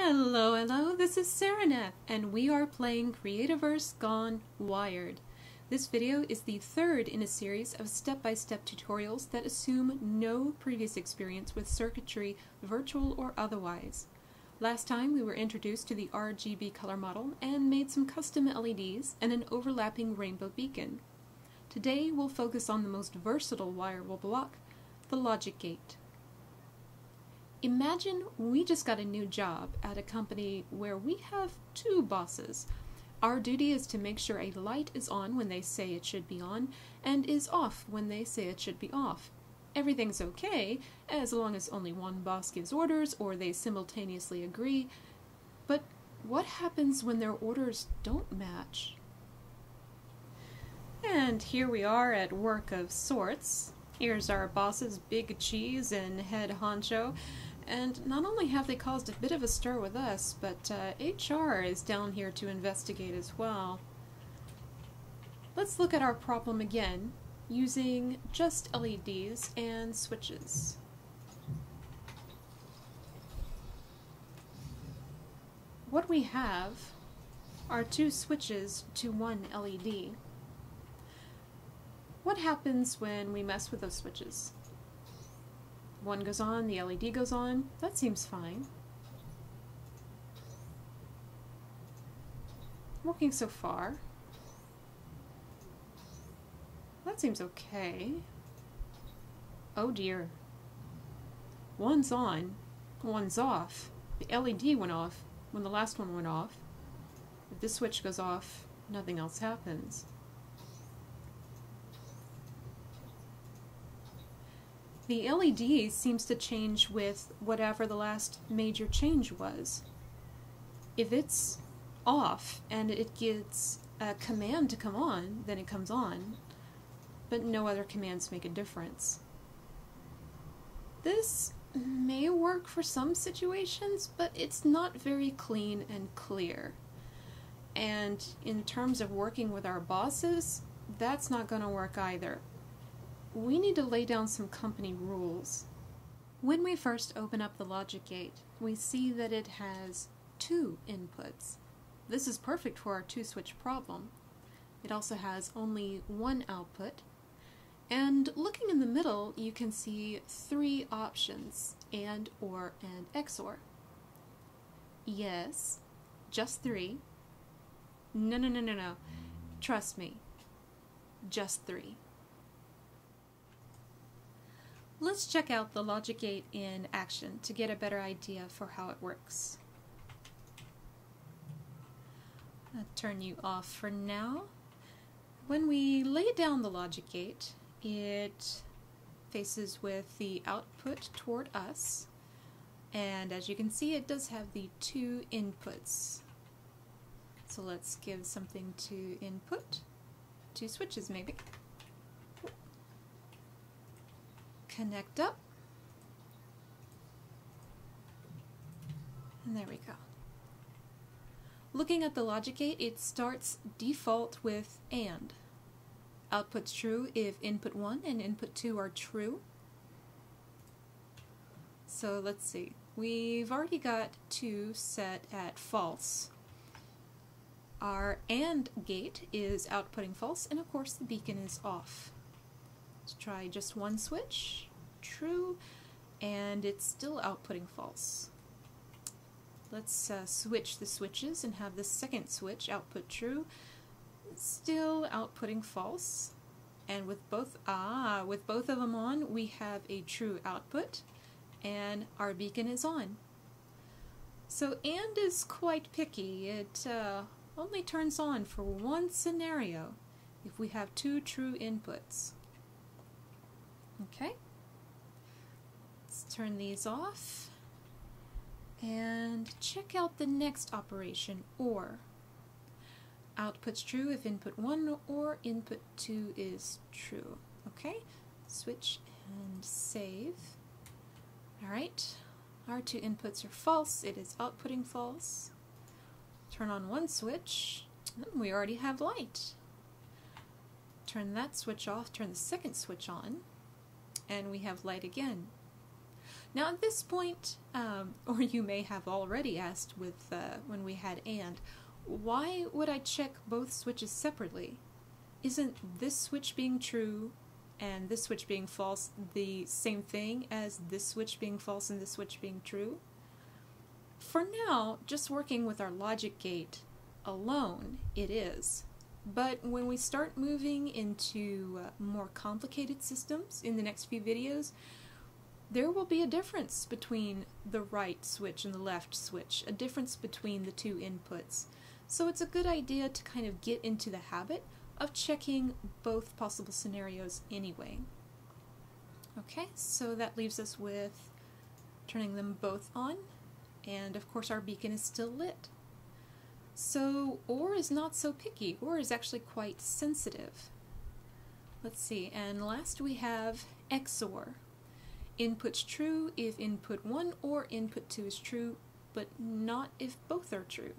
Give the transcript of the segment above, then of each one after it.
Hello, this is Sarah, and we are playing Creativerse Gone Wired. This video is the third in a series of step-by-step tutorials that assume no previous experience with circuitry, virtual or otherwise. Last time we were introduced to the RGB color model and made some custom LEDs and an overlapping rainbow beacon. Today we'll focus on the most versatile wireable block, the logic gate. Imagine we just got a new job at a company where we have two bosses. Our duty is to make sure a light is on when they say it should be on, and is off when they say it should be off. Everything's okay, as long as only one boss gives orders or they simultaneously agree. But what happens when their orders don't match? And here we are at work of sorts. Here's our bosses, Big Cheese and Head Honcho. And not only have they caused a bit of a stir with us, but HR is down here to investigate as well. Let's look at our problem again, using just LEDs and switches. What we have are two switches to one LED. What happens when we mess with those switches? One goes on, the LED goes on. That seems fine. Working so far. That seems okay. Oh dear. One's on, one's off. The LED went off when the last one went off. If this switch goes off, nothing else happens. The LED seems to change with whatever the last major change was. If it's off and it gets a command to come on, then it comes on, but no other commands make a difference. This may work for some situations, but it's not very clean and clear. And in terms of working with our bosses, that's not going to work either. We need to lay down some company rules. When we first open up the logic gate, we see that it has two inputs. This is perfect for our two-switch problem. It also has only one output. And looking in the middle, you can see three options, AND, OR, and XOR. Yes, just three. No. Trust me, just three. Let's check out the logic gate in action to get a better idea for how it works. I'll turn you off for now. When we lay down the logic gate, it faces with the output toward us, and as you can see, it does have the two inputs. So let's give something to input, two switches maybe. Connect up, and there we go. Looking at the logic gate, it starts default with AND. Output's true if input 1 and input 2 are true. So let's see, we've already got 2 set at false. Our AND gate is outputting false, and of course the beacon is off. Let's try just one switch, true, and it's still outputting false. Let's switch the switches and have the second switch output true, still outputting false. And with both of them on, we have a true output, and our beacon is on. So AND is quite picky. It only turns on for one scenario if we have two true inputs. Okay, let's turn these off and check out the next operation, OR. Output's true if input 1 or input 2 is true. Okay, switch and save. Alright, our two inputs are false, it is outputting false. Turn on one switch, and we already have light. Turn that switch off, turn the second switch on, and we have light again. Now at this point, or you may have already asked with when we had AND, why would I check both switches separately? Isn't this switch being true and this switch being false the same thing as this switch being false and this switch being true? For now, just working with our logic gate alone, it is. But when we start moving into more complicated systems in the next few videos, there will be a difference between the right switch and the left switch, a difference between the two inputs. So it's a good idea to kind of get into the habit of checking both possible scenarios anyway. Okay, so that leaves us with turning them both on, and of course our beacon is still lit. So OR is not so picky. OR is actually quite sensitive. Let's see, and last we have XOR. Input's true if input 1 or input 2 is true, but not if both are true.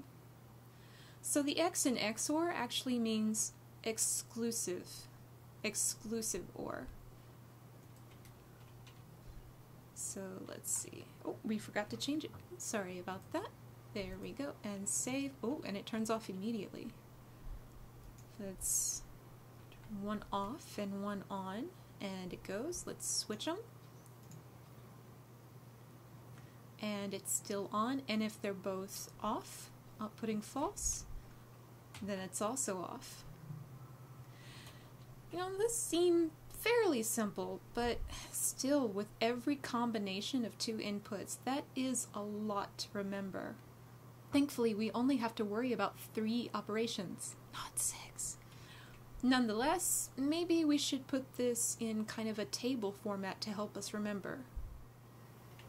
So the X in XOR actually means exclusive OR. So let's see. Oh, we forgot to change it. Sorry about that. There we go. And save. Oh, and it turns off immediately. Let's turn one off and one on, and it goes. Let's switch them. And it's still on, and if they're both off, outputting false, then it's also off. You know, this seemed fairly simple, but still, with every combination of two inputs, that is a lot to remember. Thankfully, we only have to worry about 3 operations, not 6. Nonetheless, maybe we should put this in kind of a table format to help us remember.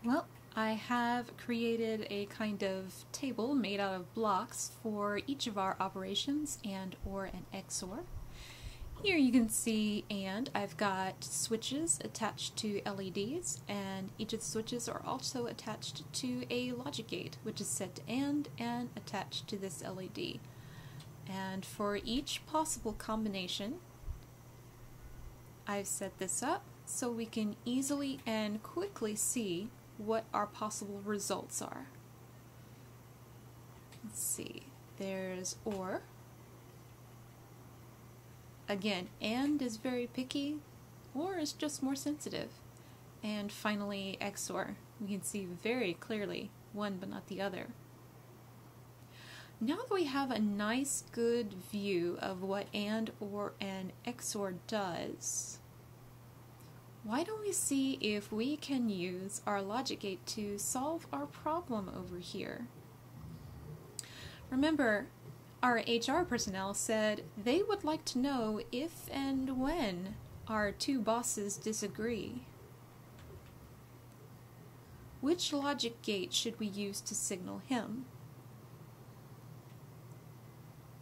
Well, I have created a kind of table made out of blocks for each of our operations, AND, OR, and XOR. Here you can see AND. I've got switches attached to LEDs, and each of the switches are also attached to a logic gate, which is set to AND and attached to this LED. And for each possible combination, I've set this up so we can easily and quickly see what our possible results are. Let's see, there's OR. Again, AND is very picky, OR is just more sensitive. And finally, XOR. We can see very clearly one but not the other. Now that we have a nice, good view of what AND, OR, and XOR does, why don't we see if we can use our logic gate to solve our problem over here? Remember, our HR personnel said they would like to know if and when our 2 bosses disagree. Which logic gate should we use to signal him?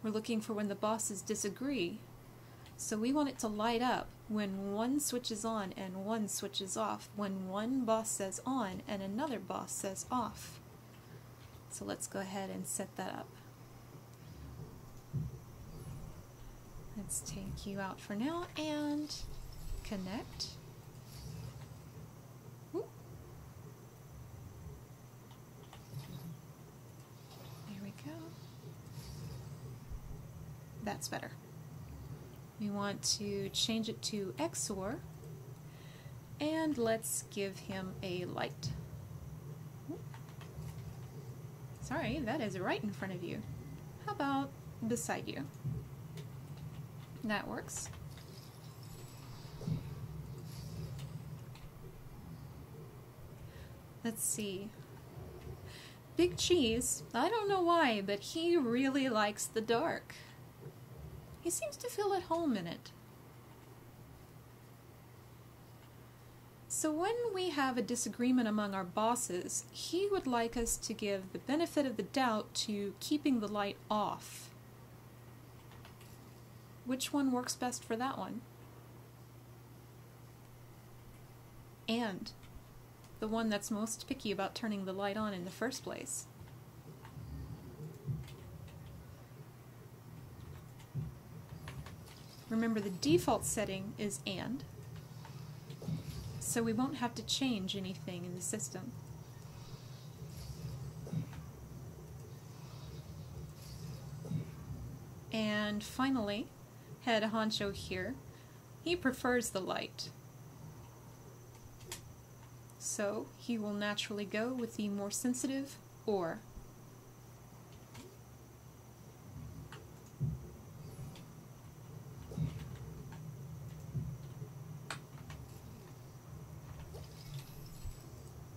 We're looking for when the bosses disagree, so we want it to light up when one switch is on and one switch is off, when one boss says on and another boss says off. So let's go ahead and set that up. Let's take you out for now and connect. Ooh. There we go. That's better. We want to change it to XOR, and let's give him a light. Ooh. Sorry, that is right in front of you. How about beside you? That works. Let's see. Big Cheese, I don't know why, but he really likes the dark. He seems to feel at home in it. So when we have a disagreement among our bosses, he would like us to give the benefit of the doubt to keeping the light off. Which one works best for that one? And the one that's most picky about turning the light on in the first place. Remember, the default setting is AND. so we won't have to change anything in the system. And finally, head honcho here, he prefers the light. So he will naturally go with the more sensitive OR.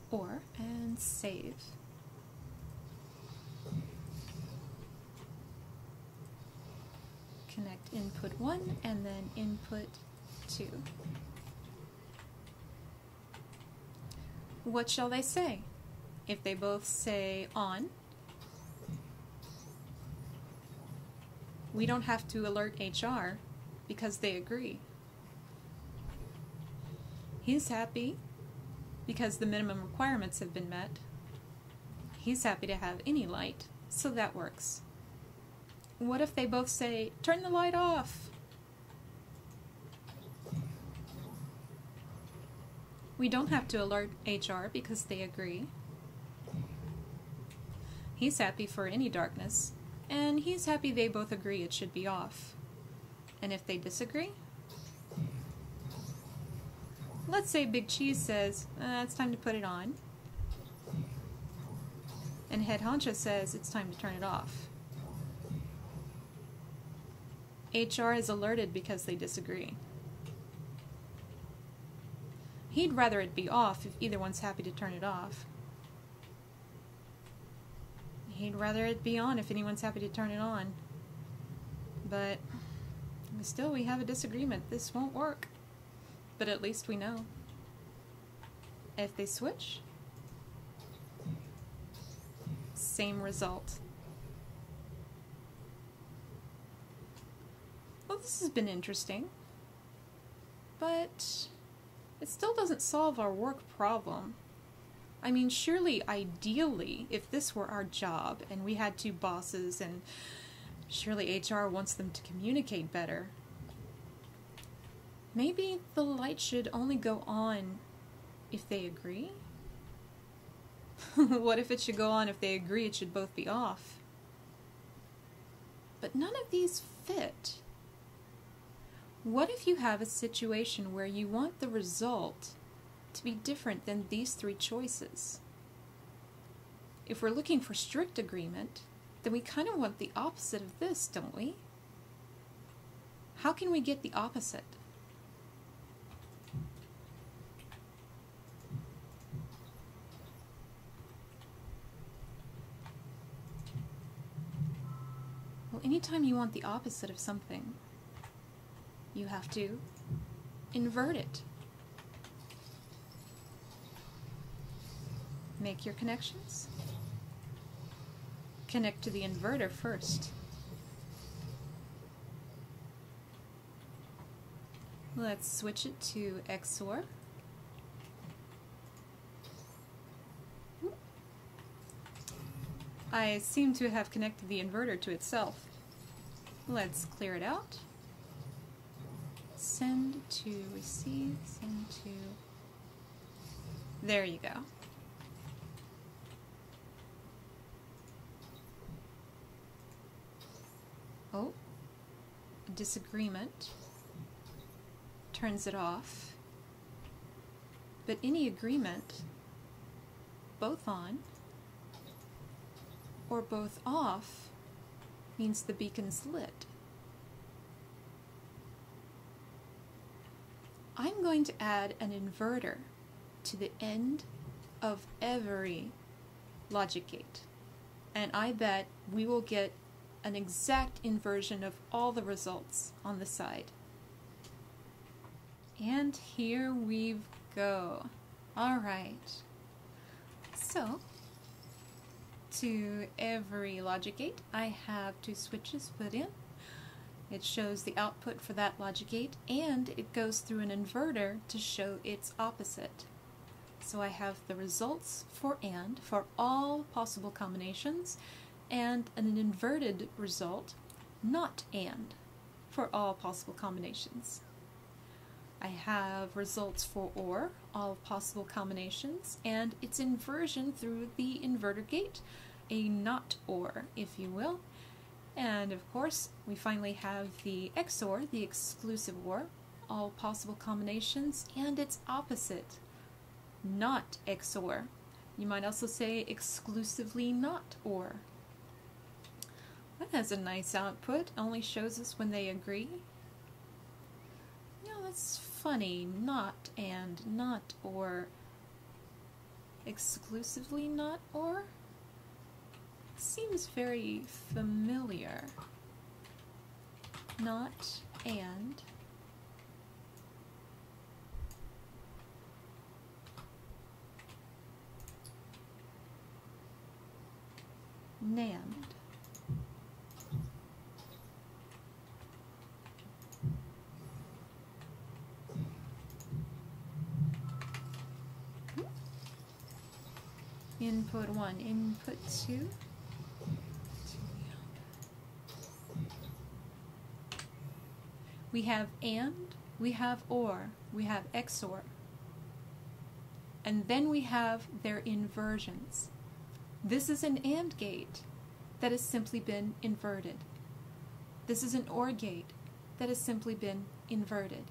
OR and save. Connect input 1 and then input 2. What shall they say? If they both say on, we don't have to alert HR because they agree. He's happy because the minimum requirements have been met. He's happy to have any light, so that works. What if they both say, turn the light off? We don't have to alert HR because they agree. He's happy for any darkness, and he's happy they both agree it should be off. And if they disagree? Let's say Big Cheese says, it's time to put it on. And Head Honcho says, it's time to turn it off. HR is alerted because they disagree. He'd rather it be off if either one's happy to turn it off. He'd rather it be on if anyone's happy to turn it on. But still, we have a disagreement. This won't work. But at least we know. If they switch, same result. Well, this has been interesting, but it still doesn't solve our work problem. I mean, surely, ideally, if this were our job and we had two bosses and surely HR wants them to communicate better, maybe the light should only go on if they agree? What if it should go on if they agree it should both be off? But none of these fit. What if you have a situation where you want the result to be different than these three choices? If we're looking for strict agreement, then we kind of want the opposite of this, don't we? How can we get the opposite? Well, anytime you want the opposite of something, you have to invert it. Make your connections. Connect to the inverter first. Let's switch it to XNOR. I seem to have connected the inverter to itself. Let's clear it out. Send to receive, send to... There you go. Oh, a disagreement turns it off, but any agreement, both on or both off, means the beacon's lit. I'm going to add an inverter to the end of every logic gate, and I bet we will get an exact inversion of all the results on the side. And here we go. Alright. So, to every logic gate, I have two switches put in. It shows the output for that logic gate, and it goes through an inverter to show its opposite. So I have the results for AND for all possible combinations, and an inverted result, not AND, for all possible combinations. I have results for OR, all possible combinations, and its inversion through the inverter gate, a not OR, if you will. And of course, we finally have the XOR, the exclusive OR, all possible combinations, and its opposite, not XOR. You might also say exclusively not OR. That has a nice output, only shows us when they agree. That's funny, not and not or. Exclusively not or? Seems very familiar. Not and. NAND. Input 1, input 2. We have AND, we have OR, we have XOR. And then we have their inversions. This is an AND gate that has simply been inverted. This is an OR gate that has simply been inverted.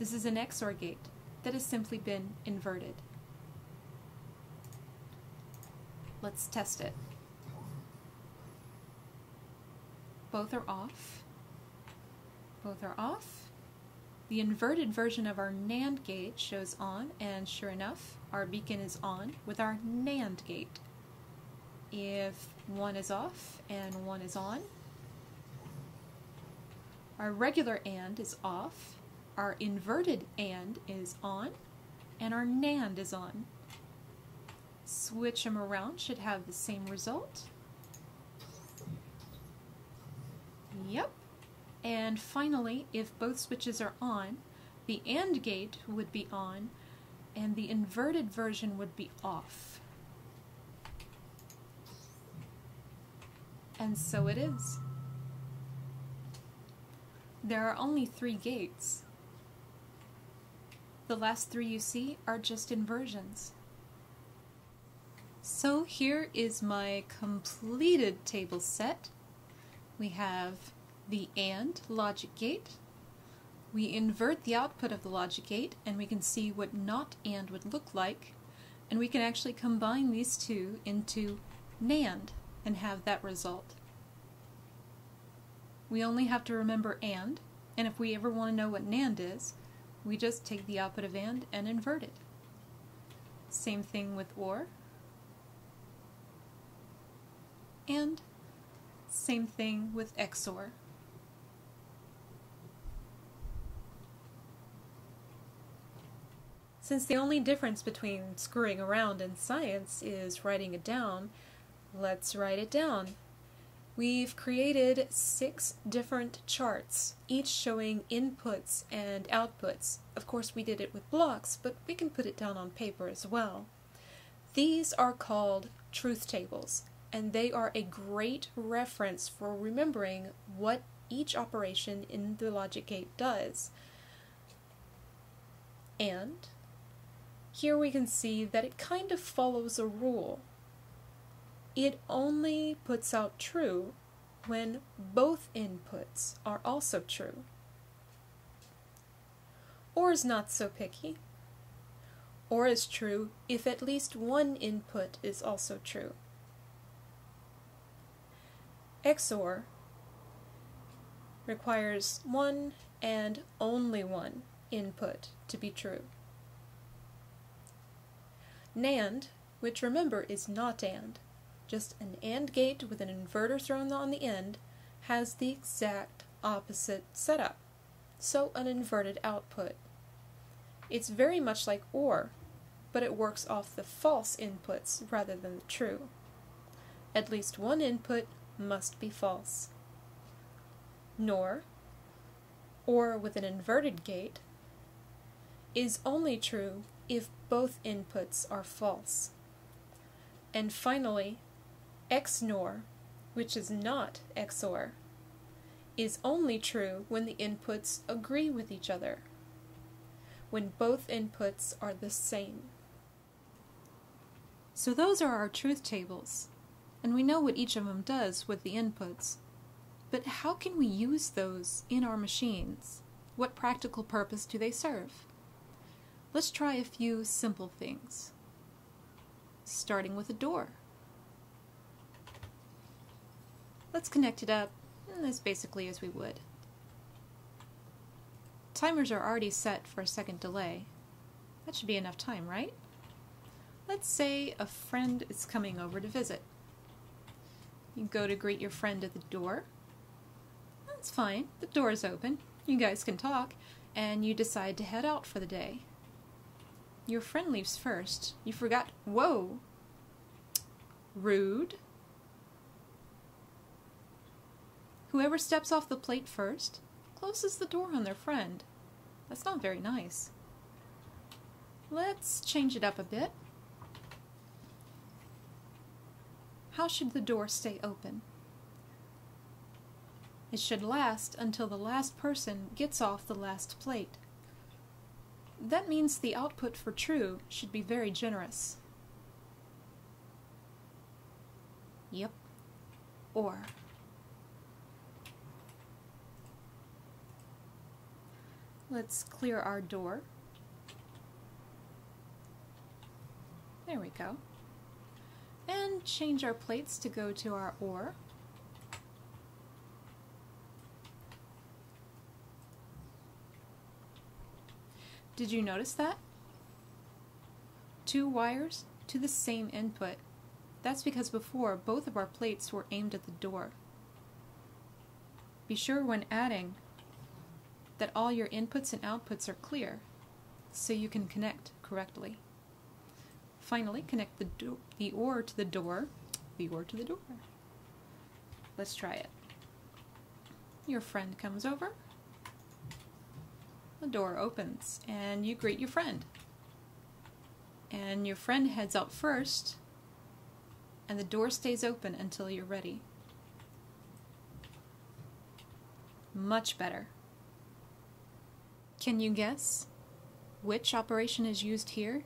This is an XOR gate that has simply been inverted. Let's test it. Both are off. Both are off. The inverted version of our NAND gate shows on, and sure enough, our beacon is on with our NAND gate. If one is off and one is on, our regular AND is off, our inverted AND is on, and our NAND is on. Switch them around, should have the same result. Yep. And finally, if both switches are on, the AND gate would be on, and the inverted version would be off. And so it is. There are only 3 gates. The last 3 you see are just inversions. So here is my completed table set. We have the AND logic gate. We invert the output of the logic gate, and we can see what not AND would look like, and we can actually combine these two into NAND and have that result. We only have to remember AND, and if we ever want to know what NAND is, we just take the output of AND and invert it. Same thing with OR. And same thing with XOR. Since the only difference between screwing around and science is writing it down, let's write it down. We've created 6 different charts, each showing inputs and outputs. Of course, we did it with blocks, but we can put it down on paper as well. These are called truth tables, and they are a great reference for remembering what each operation in the logic gate does. And here we can see that it kind of follows a rule. It only puts out true when both inputs are also true. OR is not so picky. OR is true if at least one input is also true. XOR requires one and only one input to be true. NAND, which remember is not AND, just an AND gate with an inverter thrown on the end, has the exact opposite setup, so an inverted output. It's very much like OR, but it works off the false inputs rather than the true. At least one input must be false. NOR, or with an inverted gate, is only true if both inputs are false. And finally, XNOR, which is not XOR, is only true when the inputs agree with each other, when both inputs are the same. So those are our truth tables, and we know what each of them does with the inputs. But how can we use those in our machines? What practical purpose do they serve? Let's try a few simple things, starting with a door. Let's connect it up as basically as we would. Timers are already set for a second delay. That should be enough time, right? Let's say a friend is coming over to visit. You go to greet your friend at the door. That's fine, the door is open, you guys can talk, and you decide to head out for the day. Your friend leaves first. You forgot, whoa, rude. Whoever steps off the plate first closes the door on their friend. That's not very nice. Let's change it up a bit. How should the door stay open? It should last until the last person gets off the last plate. That means the output for true should be very generous. Yep. Or. Let's clear our door. There we go. And change our plates to go to our OR. Did you notice that? 2 wires to the same input. That's because before both of our plates were aimed at the door. Be sure when adding that all your inputs and outputs are clear so you can connect correctly. Finally, connect the OR to the door. The OR to the door. Let's try it. Your friend comes over. The door opens, and you greet your friend. And your friend heads out first, and the door stays open until you're ready. Much better. Can you guess which operation is used here?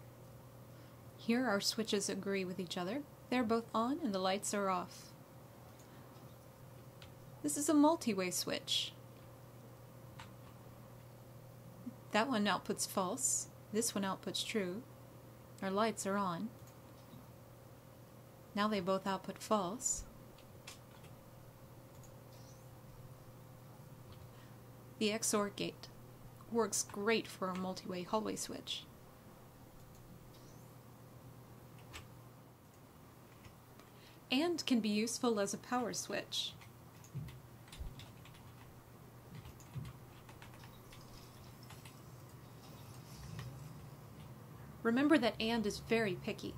Here our switches agree with each other. They're both on and the lights are off. This is a multi-way switch. That one outputs false. This one outputs true. Our lights are on. Now they both output false. The XOR gate works great for a multi-way hallway switch. And can be useful as a power switch. Remember that AND is very picky.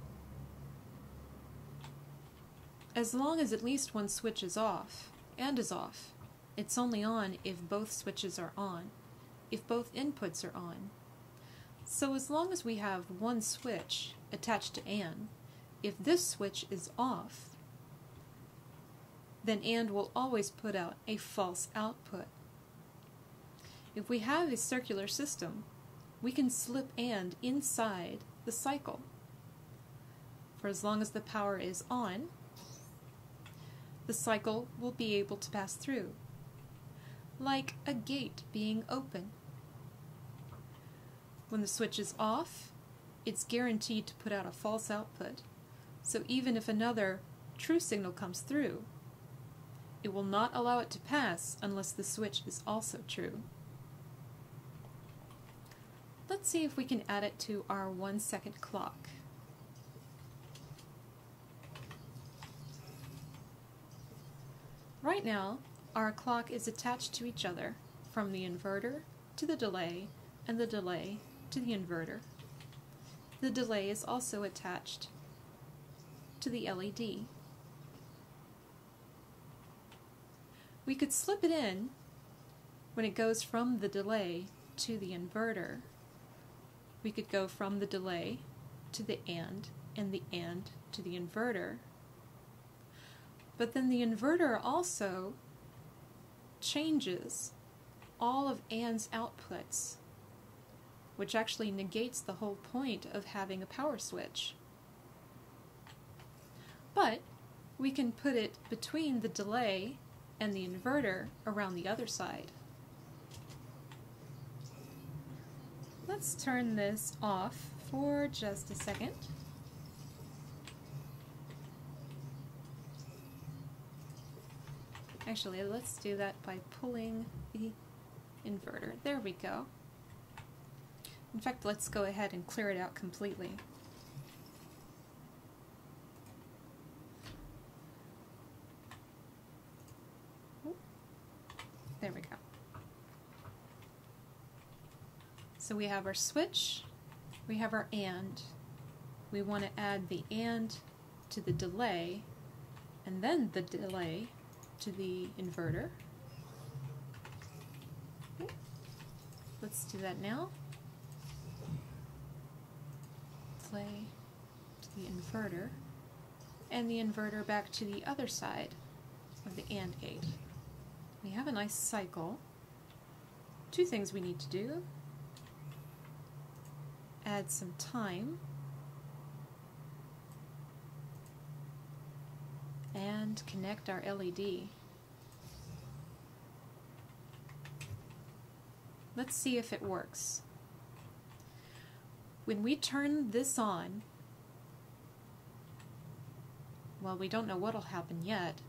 As long as at least one switch is off, AND is off. It's only on if both switches are on, if both inputs are on. So as long as we have one switch attached to AND, if this switch is off, then AND will always put out a false output. If we have a circular system, we can slip AND inside the cycle. For as long as the power is on, the cycle will be able to pass through, like a gate being open. When the switch is off, it's guaranteed to put out a false output, so even if another true signal comes through, it will not allow it to pass unless the switch is also true. Let's see if we can add it to our 1-second clock. Right now, our clock is attached to each other from the inverter to the delay and the delay to the inverter. The delay is also attached to the LED. We could slip it in when it goes from the delay to the inverter. We could go from the delay to the and the and to the inverter. But then the inverter also changes all of AND's outputs, which actually negates the whole point of having a power switch. But we can put it between the delay and the inverter around the other side. Let's turn this off for just a second. Actually, let's do that by pulling the inverter. There we go. In fact, let's go ahead and clear it out completely. There we go. So we have our switch, we have our AND. We want to add the AND to the delay, and then the delay to the inverter. Okay. Let's do that now. Delay to the inverter, and the inverter back to the other side of the AND gate. We have a nice cycle. Two things we need to do. Add some time and connect our LED. Let's see if it works. When we turn this on, well, we don't know what'll happen yet.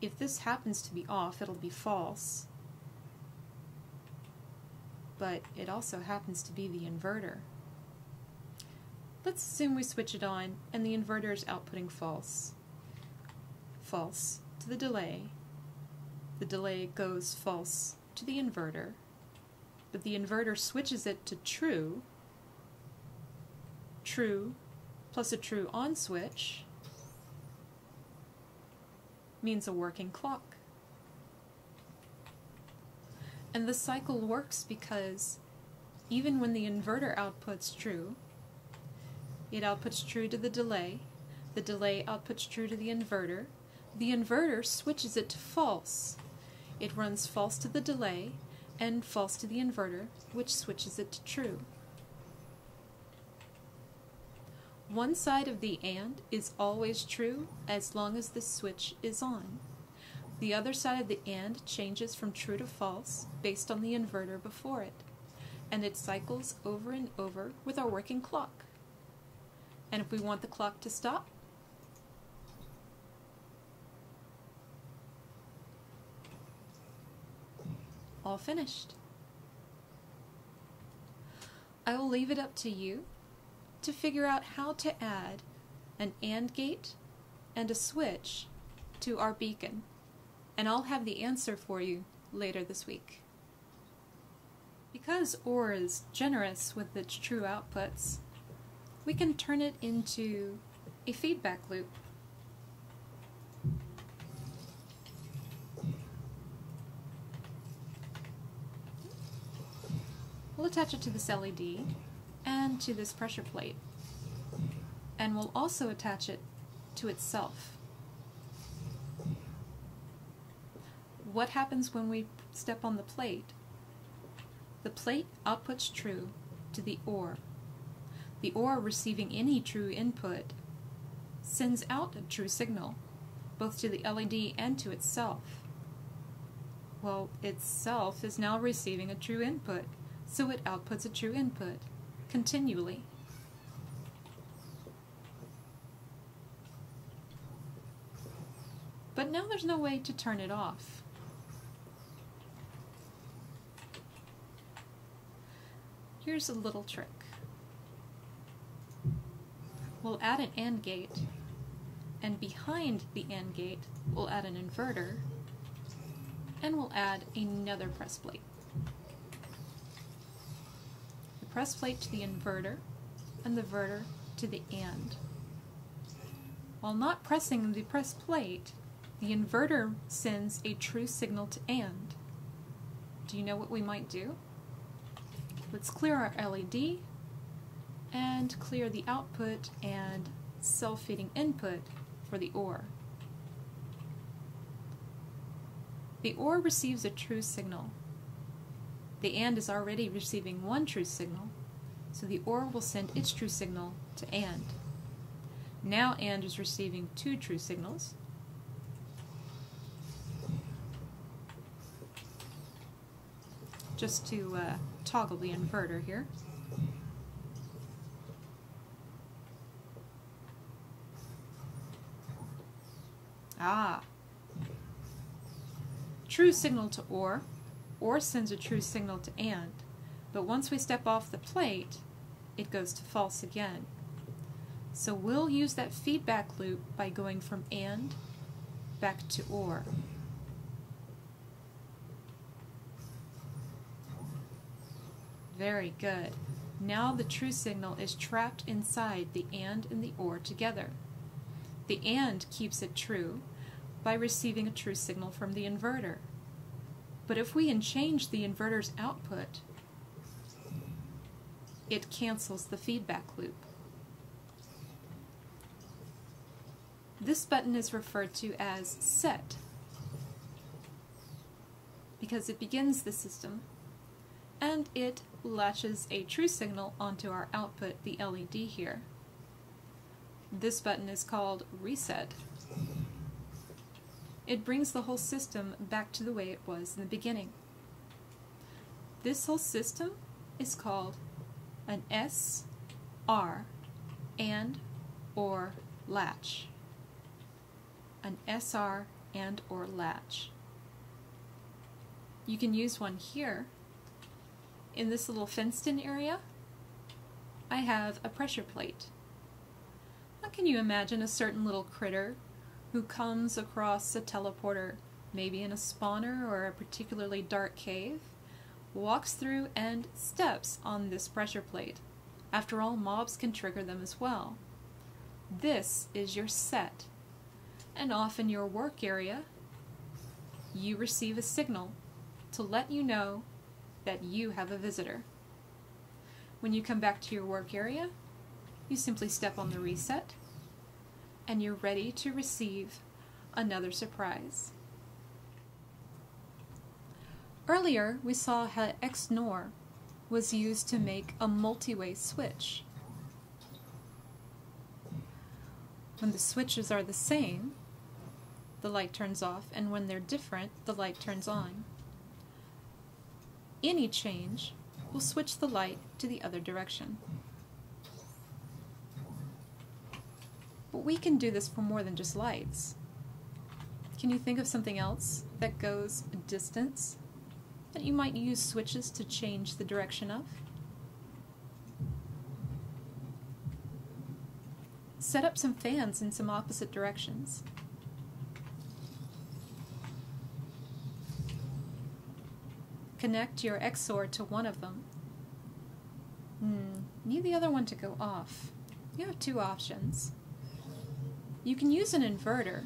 If this happens to be off, it'll be false. But it also happens to be the inverter. Let's assume we switch it on and the inverter is outputting false. False to the delay. The delay goes false to the inverter. But the inverter switches it to true. True plus a true on switch means a working clock. And the cycle works because even when the inverter outputs true, it outputs true to the delay outputs true to the inverter switches it to false. It runs false to the delay and false to the inverter, which switches it to true. One side of the AND is always true as long as the switch is on. The other side of the AND changes from true to false based on the inverter before it, and it cycles over and over with our working clock. And if we want the clock to stop, all finished. I will leave it up to you to figure out how to add an AND gate and a switch to our beacon, and I'll have the answer for you later this week. Because OR is generous with its true outputs, we can turn it into a feedback loop. We'll attach it to this LED and to this pressure plate, and we'll also attach it to itself. What happens when we step on the plate? The plate outputs true to the OR. The OR, receiving any true input, sends out a true signal, both to the LED and to itself. Well, itself is now receiving a true input, so it outputs a true input, continually. But now there's no way to turn it off. Here's a little trick. We'll add an AND gate, and behind the AND gate we'll add an inverter, and we'll add another press plate. The press plate to the inverter, and the inverter to the AND. While not pressing the press plate, the inverter sends a true signal to AND. Do you know what we might do? Let's clear our LED and clear the output and self-feeding input for the OR. The OR receives a true signal. The AND is already receiving one true signal, so the OR will send its true signal to AND. Now AND is receiving two true signals. Just to toggle the inverter here. True signal to OR. OR sends a true signal to AND, but once we step off the plate, it goes to false again. So we'll use that feedback loop by going from AND back to OR. Very good. Now the true signal is trapped inside the AND and the OR together. The AND keeps it true by receiving a true signal from the inverter. But if we change the inverter's output, it cancels the feedback loop. This button is referred to as set because it begins the system and it latches a true signal onto our output, the LED here. This button is called reset. It brings the whole system back to the way it was in the beginning. This whole system is called an SR and or latch. An SR and or latch. You can use one here. In this little fenced-in area, I have a pressure plate. How can you imagine a certain little critter who comes across a teleporter, maybe in a spawner or a particularly dark cave, walks through and steps on this pressure plate? After all, mobs can trigger them as well. This is your set, and off in your work area, you receive a signal to let you know that you have a visitor. When you come back to your work area, you simply step on the reset, and you're ready to receive another surprise. Earlier, we saw how XNOR was used to make a multi-way switch. When the switches are the same, the light turns off, and when they're different, the light turns on. Any change will switch the light to the other direction. But we can do this for more than just lights. Can you think of something else that goes a distance that you might use switches to change the direction of? Set up some fans in some opposite directions. Connect your XOR to one of them. Need the other one to go off. You have two options. You can use an inverter.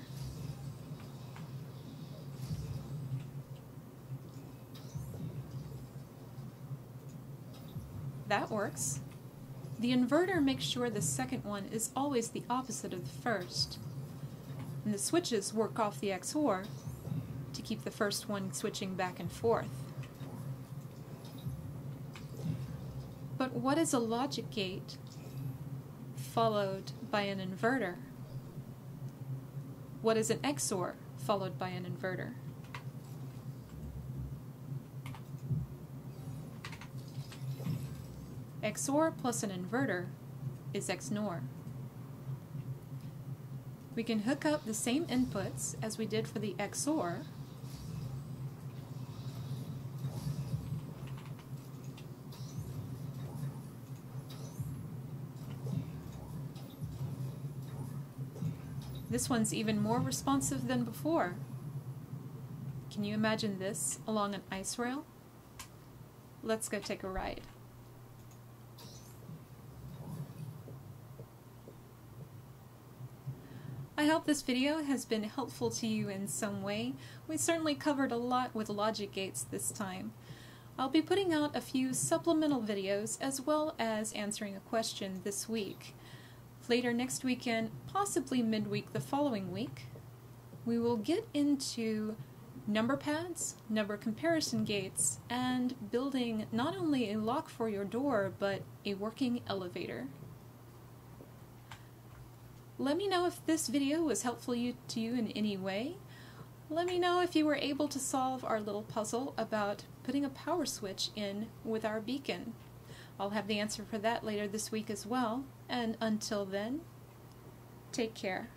That works. The inverter makes sure the second one is always the opposite of the first. And the switches work off the XOR to keep the first one switching back and forth. But what is a logic gate followed by an inverter? What is an XOR followed by an inverter? XOR plus an inverter is XNOR. We can hook up the same inputs as we did for the XOR, This one's even more responsive than before. Can you imagine this along an ice rail? Let's go take a ride. I hope this video has been helpful to you in some way. We certainly covered a lot with logic gates this time. I'll be putting out a few supplemental videos as well as answering a question this week. Later next weekend, possibly midweek the following week, we will get into number pads, number comparison gates, and building not only a lock for your door, but a working elevator. Let me know if this video was helpful to you in any way. Let me know if you were able to solve our little puzzle about putting a power switch in with our beacon. I'll have the answer for that later this week as well, and until then, take care.